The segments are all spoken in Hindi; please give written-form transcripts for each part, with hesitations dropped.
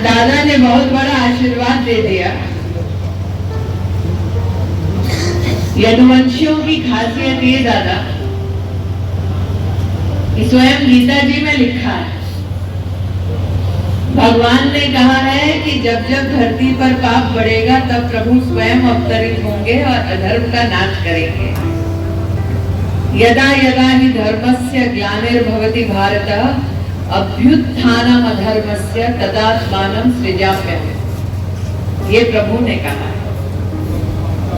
दादा ने बहुत बड़ा आशीर्वाद दे दिया। यदुवंशियों की खासियत ये दादा, स्वयं गीता जी में लिखा है, भगवान ने कहा है कि जब जब धरती पर पाप बढ़ेगा तब प्रभु स्वयं अवतरित होंगे और अधर्म का नाश करेंगे। यदा यदा हि धर्मस्य ग्लानिर्भवति भारत अभ्युत्थानम् अधर्मस्य तदात्मानं सृजाम्यहम्, ये प्रभु ने कहा।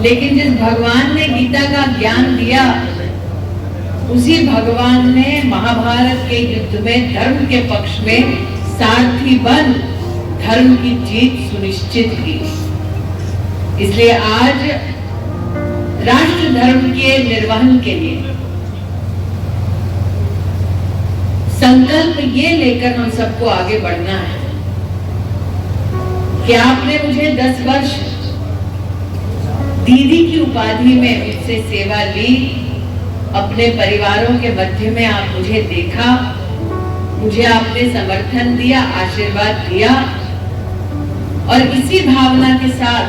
लेकिन जिस भगवान ने गीता का ज्ञान दिया, उसी भगवान ने महाभारत के युद्ध में धर्म के पक्ष में सारथी बन धर्म की जीत सुनिश्चित की। इसलिए आज राष्ट्र धर्म के निर्वहन के लिए संकल्प ये लेकर हम सबको आगे बढ़ना है कि आपने मुझे 10 वर्ष दीदी की उपाधि में मुझसे सेवा ली, अपने परिवारों के मध्य में आप मुझे देखा, मुझे आपने समर्थन दिया, आशीर्वाद दिया, और इसी भावना के साथ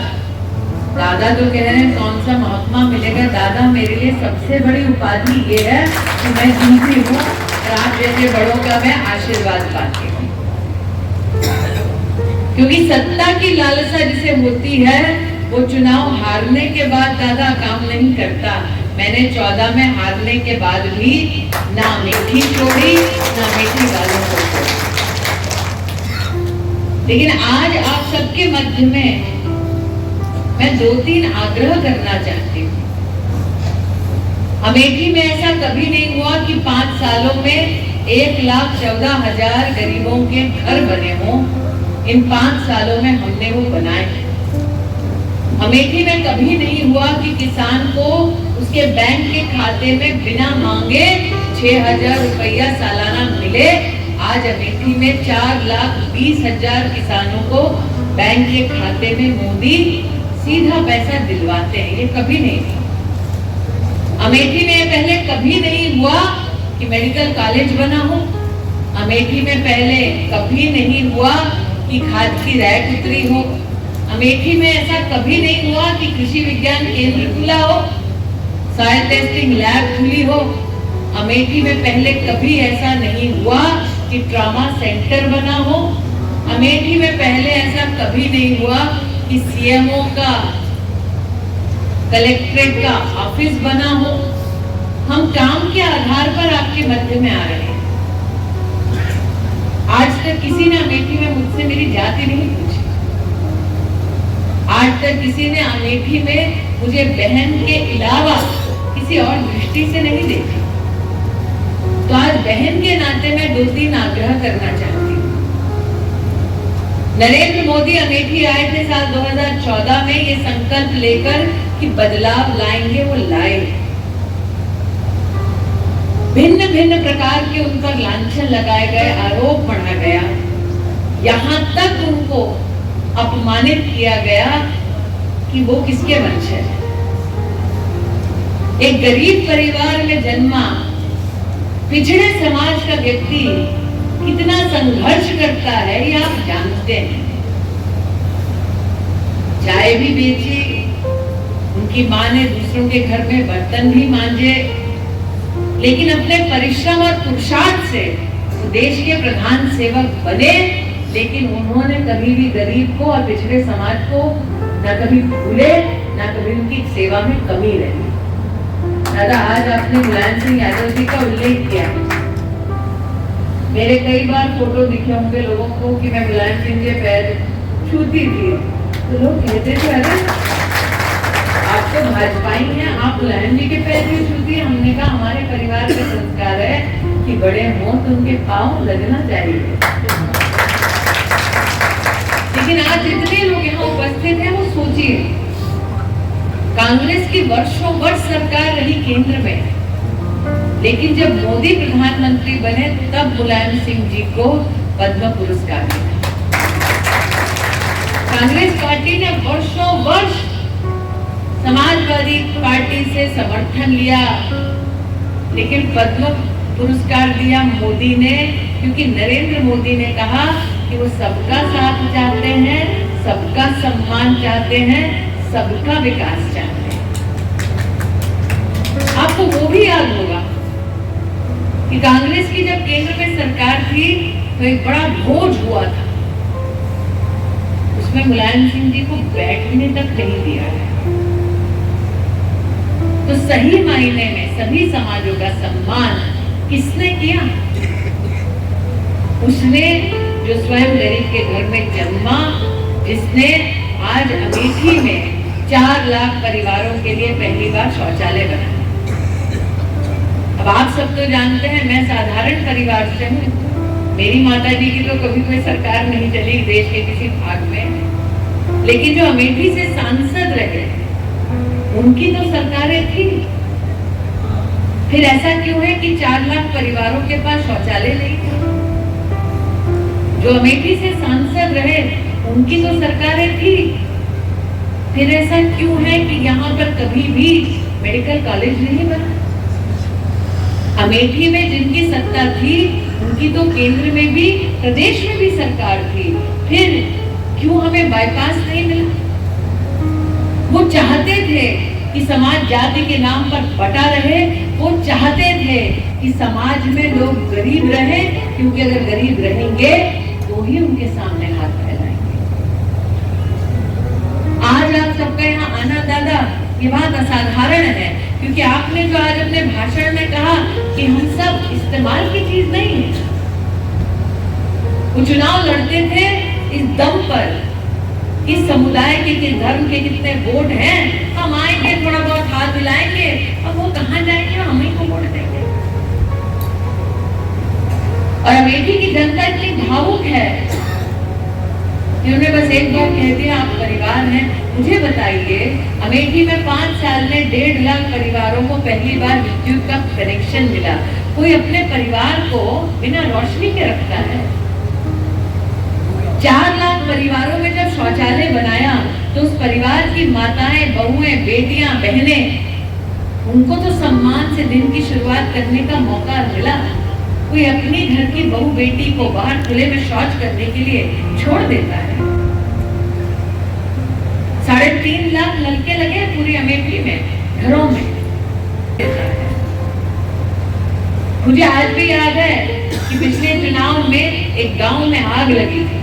दादा तो कह रहे हैं कौन सा महात्मा मिलेगा, दादा मेरे लिए सबसे बड़ी उपाधि ये है कि मैं दीदी हूँ और आप जैसे बड़ों का मैं आशीर्वाद पाती हूँ। क्योंकि सत्ता की लालसा जिसे होती है वो चुनाव हारने के बाद दादा काम नहीं करता। मैंने 14 में हारने के बाद भी ना मीठी छोड़ी ना मीठी गालों को छोड़ा। लेकिन आज आप सबके मध्य में मैं 2-3 आग्रह करना चाहती हूँ। अमेठी में ऐसा कभी नहीं हुआ कि 5 सालों में 1,14,000 गरीबों के घर बने हों। इन 5 सालों में हमने वो बनाए। अमेठी में कभी नहीं हुआ कि किसान को उसके बैंक के खाते में बिना मांगे 6,000 रुपया सालाना मिले। आज अमेठी में 4,20,000 किसानों को बैंक के खाते में मोदी सीधा पैसा दिलवाते हैं। ये कभी नहीं हुआ। अमेठी में पहले कभी नहीं हुआ कि मेडिकल कॉलेज बना हो। अमेठी में पहले कभी नहीं हुआ कि खाद की रैक उतरी हो। अमेठी में ऐसा कभी नहीं हुआ कि कृषि विज्ञान केंद्र खुला हो, सॉइल टेस्टिंग लैब खुली हो। अमेठी में पहले कभी ऐसा नहीं हुआ कि ट्रॉमा सेंटर बना हो। अमेठी में पहले ऐसा कभी नहीं हुआ कि सीएमओ का कलेक्ट्रेट का ऑफिस बना हो। हम काम के आधार पर आपके मध्य में आ रहे हैं। आज तक किसी ने अमेठी में मुझसे मेरी जाति नहीं पूछी। आज तक किसी ने अमेठी में मुझे बहन के अलावा किसी और दृष्टि से नहीं देखा। तो आज बहन के नाते मैं 2-3 आग्रह करना चाहती हूँ। नरेंद्र मोदी अमेठी आए थे साल 2014 में ये संकल्प लेकर कि बदलाव लाएंगे, वो लाए। भिन्न भिन्न प्रकार के उन पर लांछन लगाए गए, आरोप बढ़ा गया, यहाँ तक उनको अपमानित किया गया कि वो किसके वंश है। एक गरीब परिवार में जन्मा पिछड़े समाज का व्यक्ति कितना संघर्ष करता है ये आप जानते हैं। चाय भी बेची, उनकी माँ ने दूसरों के घर में बर्तन भी मांजे, लेकिन अपने परिश्रम और पुरुषार्थ से देश के प्रधान सेवक बने। लेकिन उन्होंने कभी भी गरीब को और पिछड़े समाज को न कभी भूले, न कभी उनकी सेवा में कमी रही। दादा आज आपने मुलायम सिंह यादव जी का उल्लेख किया। मेरे कई बार फोटो दिखे होंगे लोगों को कि मैं मुलायम सिंह के पैर छूती थी, तो लोग कहते थे अरे आप तो भाजपाई हैं, आप मुलायम जी के पैर क्यों छूती हैं? हमने कहा हमारे परिवार का संस्कार है कि बड़े हों तो उनके पाँव लगना चाहिए। लेकिन आज जितने लोग यहाँ उपस्थित हैं वो सोचिए, कांग्रेस की वर्षों वर्ष सरकार रही केंद्र में, लेकिन जब मोदी प्रधानमंत्री बने तब मुलायम सिंह जी को पद्म पुरस्कार मिला। कांग्रेस पार्टी ने वर्षों वर्ष समाजवादी पार्टी से समर्थन लिया, लेकिन पद्म पुरस्कार दिया मोदी ने, क्योंकि नरेंद्र मोदी ने कहा कि वो सबका साथ चाहते हैं, सबका सम्मान चाहते हैं, सबका विकास चाहते हैं। आपको वो भी याद होगा कि कांग्रेस की जब केंद्र में सरकार थी तो एक बड़ा भोज हुआ था, उसमें मुलायम सिंह जी को बैठने तक नहीं दिया गया। तो सही मायने में सभी समाजों का सम्मान किसने किया? उसने जो स्वयं गरीब के घर में जन्मा, जिसने आज अमेठी में 4 लाख परिवारों के लिए पहली बार शौचालय बनाया। अब आप सब तो जानते हैं मैं साधारण परिवार से हूँ, मेरी माता जी की तो कभी कोई सरकार नहीं चली देश के किसी भाग में, लेकिन जो अमेठी से सांसद रहे उनकी तो सरकारें थी। फिर ऐसा क्यों है कि 4 लाख परिवारों के पास शौचालय नहीं था? जो अमेठी से सांसद रहे उनकी तो सरकारें थी। फिर ऐसा क्यों है कि यहाँ पर कभी भी मेडिकल कॉलेज नहीं बना? अमेठी में जिनकी सत्ता थी उनकी तो केंद्र में भी प्रदेश में भी सरकार थी, फिर क्यों हमें बाईपास नहीं मिला? वो चाहते थे कि समाज जाति के नाम पर बटा रहे, वो चाहते थे कि समाज में लोग गरीब रहे, क्योंकि अगर गरीब रहेंगे तो ही उनके सामने हाथ फैलाएंगे। आज आप सबका यहाँ आना दादा ये बात असाधारण है, क्योंकि आपने जो आज अपने भाषण में कहा कि हम सब इस्तेमाल की चीज नहीं है। वो चुनाव लड़ते थे इस दम पर, इस समुदाय के किस धर्म के कितने वोट हैं, हम आएंगे थोड़ा बहुत हाथ मिलाएंगे और वो कहाँ जाएंगे, हम ही को वोट देंगे। और अमेठी की जनता इतनी भावुक है कि उन्हें बस एक बार कह दिया आप परिवार हैं। मुझे बताइए, अमेठी में 5 साल में 1.5 लाख परिवारों को पहली बार विद्युत का कनेक्शन मिला। कोई अपने परिवार को बिना रोशनी के रखता है? 4 लाख परिवारों में जब शौचालय बनाया तो उस परिवार की माताएं, बहुएं, बेटियां, बहनें, उनको तो सम्मान से दिन की शुरुआत करने का मौका मिला। कोई अपनी घर की बहू बेटी को बाहर खुले में शौच करने के लिए छोड़ देता है? 3.5 लाख नलके लगे पूरी अमेठी में घरों में। मुझे आज भी याद है कि पिछले चुनाव में एक गांव में आग लगी थी।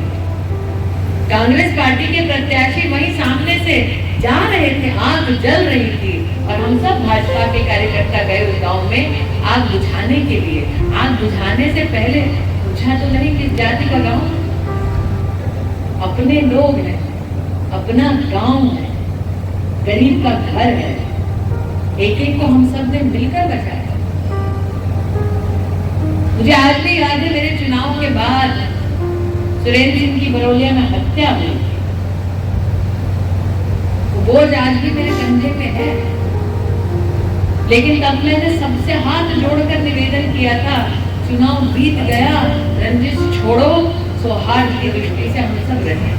कांग्रेस पार्टी के प्रत्याशी वहीं सामने से जा रहे थे, आग जल रही थी और हम सब भाजपा के कार्यकर्ता गए उस गांव में आग बुझाने के लिए। आग बुझाने से पहले पूछा तो नहीं किस जाति का गांव, अपने लोग हैं, अपना गांव है, गरीब का घर है, एक एक को हम सब ने मिलकर बचाया। मुझे आज भी याद है मेरे चुनाव के बाद सुरेंद्र सिंह की बरौलिया में हत्या हुई, बोझ आज भी मेरे कंधे पे है, लेकिन तब मैंने सबसे हाथ जोड़कर निवेदन किया था, चुनाव बीत गया, रंजिश छोड़ो, सौहार्द की दृष्टि से हम सब रहे।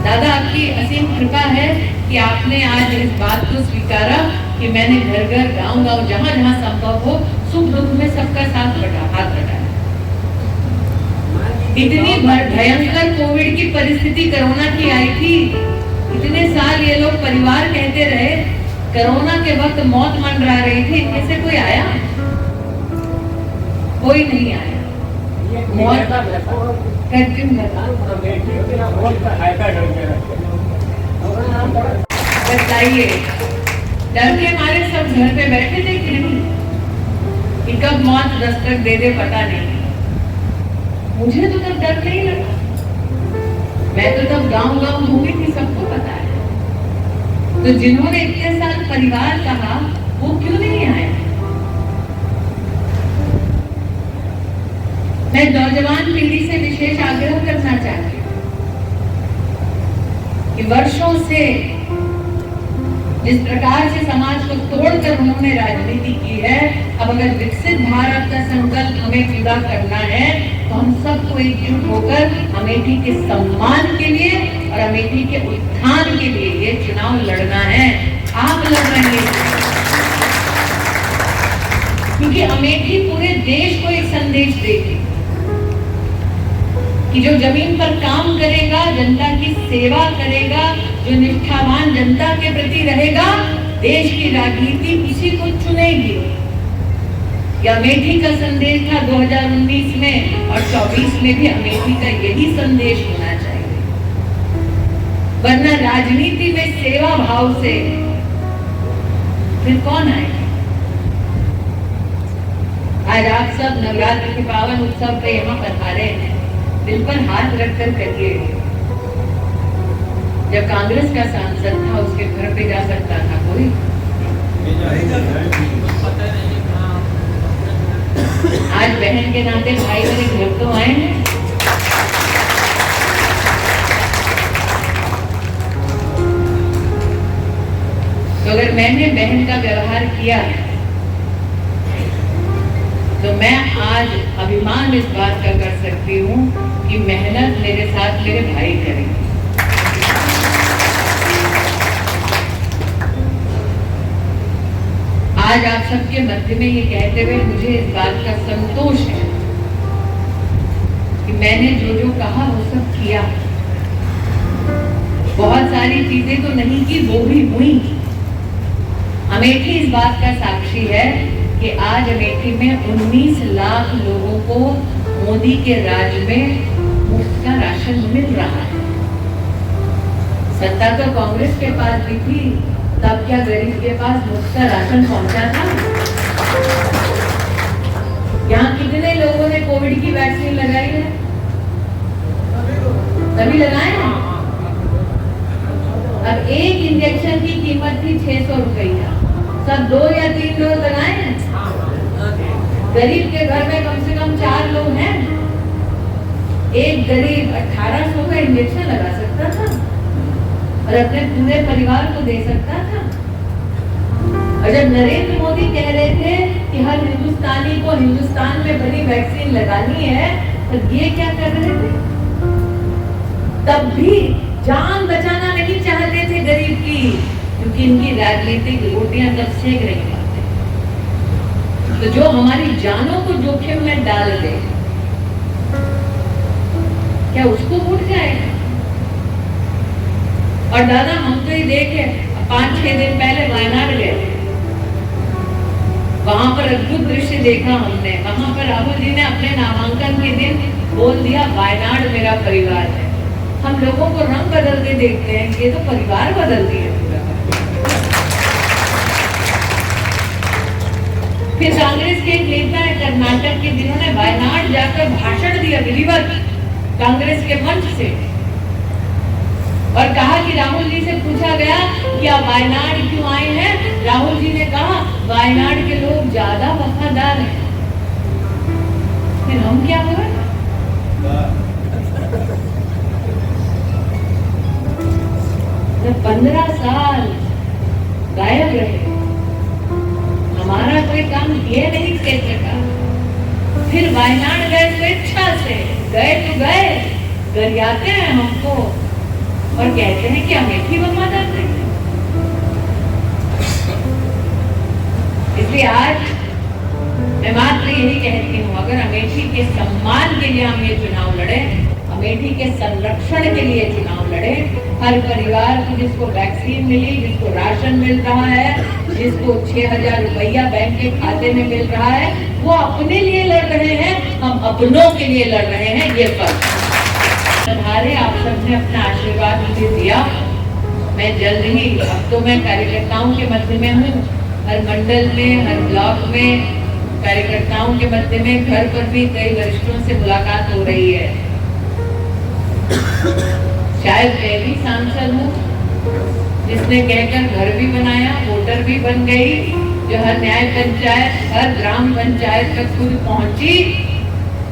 दादा आपकी असीम कृपा है कि आपने आज इस बात को स्वीकारा कि मैंने घर घर, गांव गांव, जहां जहां संभव हो, सुख दुख में सबका हाथ बटाया। इतनी भयंकर कोविड की परिस्थिति कोरोना की आई थी, इतने साल ये लोग परिवार कहते रहे, कोरोना के वक्त मौत मंडरा रही थी, इनमें से कोई आया? कोई नहीं आया। मौत बताइए, डर के मारे सब घर पे बैठे थे कि नहीं कि कब मौत दस्तक दे दे पता नहीं। मुझे तो तब डर नहीं लगा, मैं तो तब गांव गांव घूमी थी, सबको पता है। तो जिन्होंने इतने साल परिवार कहा वो क्यों नहीं आया? मैं नौजवान पीढ़ी से विशेष आग्रह करना चाहती हूँ कि वर्षों से जिस प्रकार से समाज को तोड़कर उन्होंने राजनीति की है, अब अगर विकसित भारत का संकल्प हमें पूरा करना है तो हम सबको एकजुट होकर अमेठी के सम्मान के लिए और अमेठी के उत्थान के लिए ये चुनाव लड़ना है। आप लड़ रहे हैं क्योंकि अमेठी पूरे देश को एक संदेश देगी कि जो जमीन पर काम करेगा, जनता की सेवा करेगा, जो निष्ठावान जनता के प्रति रहेगा, देश की राजनीति उसी को चुनेगी। यह अमेठी का संदेश था 2019 में, और 24 में भी अमेठी का यही संदेश होना चाहिए। वरना राजनीति में सेवा भाव से फिर कौन आएगा? आज आप सब नवरात्र के पावन उत्सव पे यहाँ पधारे हैं, दिल पर हाथ रखकर कहिए, जब कांग्रेस का सांसद था उसके घर पे जा सकता था कोई? आज बहन के नाते भाई मेरे घर तो आए हैं। तो अगर मैंने बहन का व्यवहार किया तो मैं आज अभिमान इस बात का कर सकती हूँ कि मेहनत मेरे साथ मेरे भाई करेंगे। आज आप सबके मध्य में ये कहते हुए मुझे इस बात का संतोष है कि मैंने जो जो कहा वो सब किया। बहुत सारी चीजें तो नहीं की, वो भी हुई। अमेठी इस बात का साक्षी है कि आज अमेठी में 19 लाख लोगों को मोदी के राज में मुफ्त का राशन मिल रहा है। सत्ता तो कांग्रेस के पास भी थी, तब क्या गरीब के पास मुफ्त का राशन पहुंचा था? यहाँ कितने लोगों ने कोविड की वैक्सीन लगाई है? सभी लगाए हैं। अब एक इंजेक्शन की कीमत थी 600 रुपया, सब 2 या 3 डोज लगाए हैं। गरीब के घर में कम से कम 4 लोग हैं। एक गरीब 1800 का इंजेक्शन लगा सकता था और अपने पूरे परिवार को दे सकता था। और जब नरेंद्र मोदी कह रहे थे कि हर हिंदुस्तानी को हिंदुस्तान में बनी वैक्सीन लगानी है, तो ये क्या कर रहे थे? तब भी जान बचाना नहीं चाहते थे गरीब की, क्योंकि इनकी राजनीतिक रोटियां तब सेक रही बातें। तो जो हमारी जानों को जोखिम में डाल दे, क्या उसको उठ जाएगा? और दादा हम तो ये देखे 5-6 दिन पहले वायनाड गए थे, वहां पर अद्भुत दृश्य देखा हमने। वहां पर राहुल जी ने अपने नामांकन के दिन बोल दिया, वायनाड मेरा परिवार है। हम लोगों को रंग बदलते देखते हैं, ये तो परिवार बदलती है पूरा। फिर कांग्रेस के एक नेता है कर्नाटक के, जिन्होंने वायनाड जाकर भाषण दिया विधिवत कांग्रेस के मंच से, और कहा कि राहुल जी से पूछा गया कि आप वायनाड क्यों आए हैं? राहुल जी ने कहा वायनाड के लोग ज्यादा वफादार हैं। फिर हम क्या हुए? 15 साल गायब रहे, हमारा कोई काम ये नहीं कह सका। फिर वायनाड गए स्वेच्छा से, गए तो गए, गरियाते हैं हमको और कहते हैं कि अमेठी वफादार नहीं। इसलिए आज मैं मात्र यही कहती हूँ, अगर अमेठी के सम्मान के लिए हम ये चुनाव लड़े, अमेठी के संरक्षण के लिए चुनाव लड़े, हर परिवार को जिसको वैक्सीन मिली, जिसको राशन मिल रहा है, जिसको 6000 रुपया बैंक के खाते में मिल रहा है, वो अपने लिए लड़ रहे हैं, हम अपनों के लिए लड़ रहे हैं। ये फर्क है। आप सबने अपना आशीर्वाद मुझे दिया। मैं जल्द ही, अब तो मैं कार्यकर्ताओं के मध्य में हूँ, हर मंडल में, हर ब्लॉक में कार्यकर्ताओं के मध्य में, घर पर भी कई वरिष्ठों से मुलाकात हो रही है। शायद मैं भी सांसद हूँ जिसने कहकर घर भी बनाया, वोटर भी बन गई, जो हर न्याय पंचायत, हर ग्राम पंचायत तक खुद पहुंची।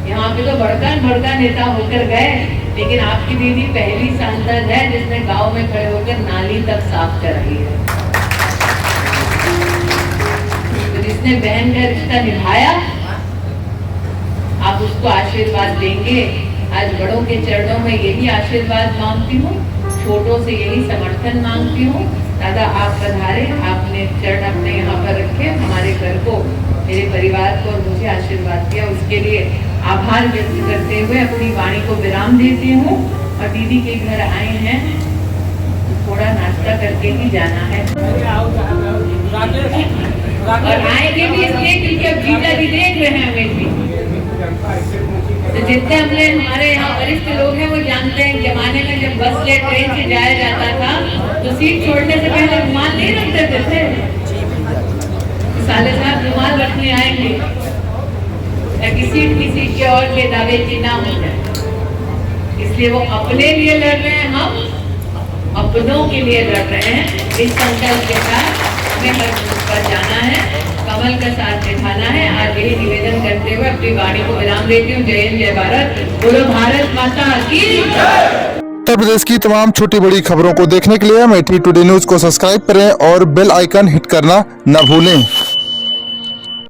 यहाँ पे तो बड़का नेता होकर गए, लेकिन आपकी दीदी पहली सांसद है जिसने गांव में खड़े होकर नाली तक साफ कराई है। तो जिसने बहन का रिश्ता निभाया, आप उसको आशीर्वाद देंगे। आज बड़ों के चरणों में यही आशीर्वाद मांगती हूँ, छोटों से यही समर्थन मांगती हूँ। दादा आप पधारे, आपने चरण अपने यहाँ पर रखे, हमारे घर को, मेरे परिवार को और मुझे आशीर्वाद दिया, उसके लिए आभार व्यक्त करते हुए अपनी वाणी को विराम देती हूँ। और दीदी के घर आए हैं तो थोड़ा नाश्ता करके ही जाना है। और आएंगे भी इसलिए क्योंकि अब जीजा जी देख रहे हैं हमें भी। तो जितने हमारे यहाँ वरिष्ठ लोग हैं वो जानते हैं जमाने में जब बस या ट्रेन से जाया जाता था तो सीट छोड़ने से पहले रुमाल नहीं रख देते थे। साले साहब रुमाल रखने आएंगे ताकि सीट किसी के और के दावे की ना हो जाए। इसलिए वो अपने लिए लड़ रहे हैं, हम अपनों के लिए लड़ रहे हैं। इस संकल्प के साथ हमें हर बूथ पर जाना है, कमल का साथ दिखाना है। आज यही निवेदन करते हुए अपनी वाणी को विराम देती हूँ। जय हिंद, जय भारत, बोलो भारत माता की। उत्तर प्रदेश की तमाम छोटी बड़ी खबरों को देखने के लिए अमेठी टुडे न्यूज को सब्सक्राइब करें और बेल आइकन हिट करना न भूलें।